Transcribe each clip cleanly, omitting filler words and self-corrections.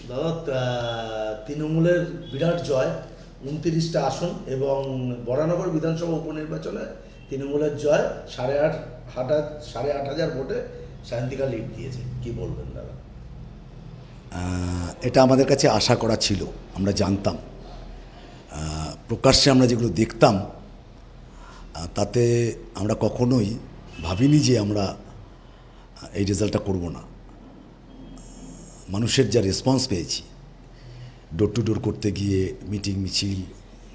দাদা, তৃণমূলের বিরাট জয়, 29টা আসন এবং বরানগর বিধানসভা উপনির্বাচনে তৃণমূলের জয়, 8,500 ভোটে সায়ন্তিকা লিড দিয়েছে, কি বলবেন দাদা? এটা আমাদের কাছে আশা করা ছিল, আমরা জানতাম। প্রকাশ্যে আমরা যেগুলো দেখতাম তাতে আমরা কখনোই ভাবিনি যে আমরা এই রেজাল্টটা করব না। মানুষের যা রেসপন্স পেয়েছি, ডোর টু ডোর করতে গিয়ে, মিটিং মিছিল,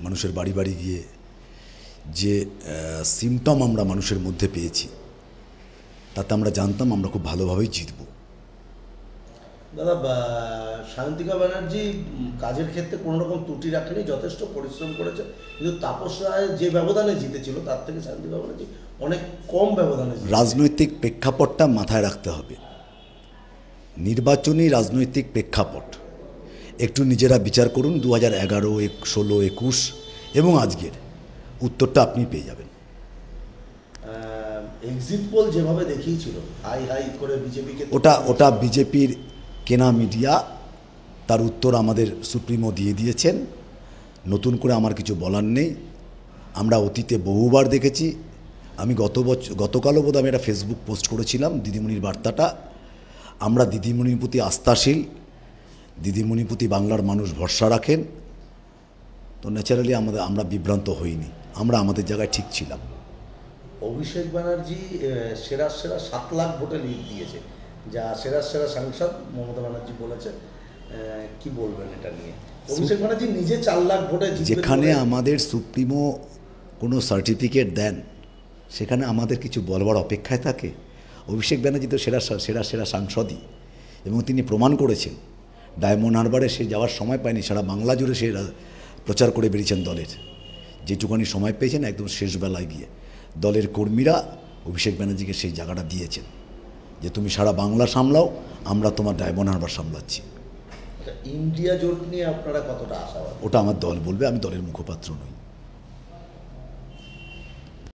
মানুষের বাড়ি বাড়ি গিয়ে যে সিমটম আমরা মানুষের মধ্যে পেয়েছি, তাতে আমরা জানতাম আমরা খুব ভালোভাবেই জিতব। দাদা, সায়ন্তিকা ব্যানার্জি কাজের ক্ষেত্রে কোনো রকম ত্রুটি রাখেনি, যথেষ্ট পরিশ্রম করেছে, কিন্তু তাপস রায় যে ব্যবধানে জিতেছিল তার থেকে সায়ন্তিকা ব্যানার্জি অনেক কম ব্যবধানে। রাজনৈতিক প্রেক্ষাপটটা মাথায় রাখতে হবে। নির্বাচনী রাজনৈতিক প্রেক্ষাপট একটু নিজেরা বিচার করুন। 2011, 16, 21 এবং আজকের উত্তরটা আপনি পেয়ে যাবেন। এক্সিট পোল যেভাবে দেখিয়েছিল হাই হাই করে বিজেপিকে, ওটা বিজেপির কেনা মিডিয়া, তার উত্তর আমাদের সুপ্রিমো দিয়ে দিয়েছেন। নতুন করে আমার কিছু বলার নেই। আমরা অতীতে বহুবার দেখেছি। আমি গতকালও বোধহয় আমি একটা ফেসবুক পোস্ট করেছিলাম দিদিমণির বার্তাটা। আমরা দিদিমণির প্রতি আস্থাশীল, দিদিমণির প্রতি বাংলার মানুষ ভরসা রাখেন, তো ন্যাচারালি আমরা বিভ্রান্ত হইনি, আমরা আমাদের জায়গায় ঠিক ছিলাম। অভিষেক ব্যানার্জি সেরা 7 লাখ ভোটে লিড দিয়েছে, যা সেরা সাংসদ মমতা ব্যানার্জি বলেছে, কি বলবেন এটা নিয়ে? অভিষেক ব্যানার্জি নিজে 4 লাখ ভোটে জিতবেন। যেখানে আমাদের সুপ্রিমো কোনো সার্টিফিকেট দেন, সেখানে আমাদের কিছু বলবার অপেক্ষায় থাকে? অভিষেক ব্যানার্জি তো সেরা সাংসদই, এবং তিনি প্রমাণ করেছেন। ডায়মন্ড হারবারে সে যাওয়ার সময় পায়নি, সারা বাংলা জুড়ে সে প্রচার করে বেরিয়েছেন দলের। যেটুকানি সময় পেয়েছেন একদম শেষ বেলায় গিয়ে দলের কর্মীরা অভিষেক ব্যানার্জিকে সেই জায়গাটা দিয়েছেন যে তুমি সারা বাংলা সামলাও, আমরা তোমার ডায়মন্ড হারবার সামলাচ্ছি। ইন্ডিয়া জোট নিয়ে আপনারা কতটা আশাবাদী? ওটা আমার দল বলবে, আমি দলের মুখপাত্র নই।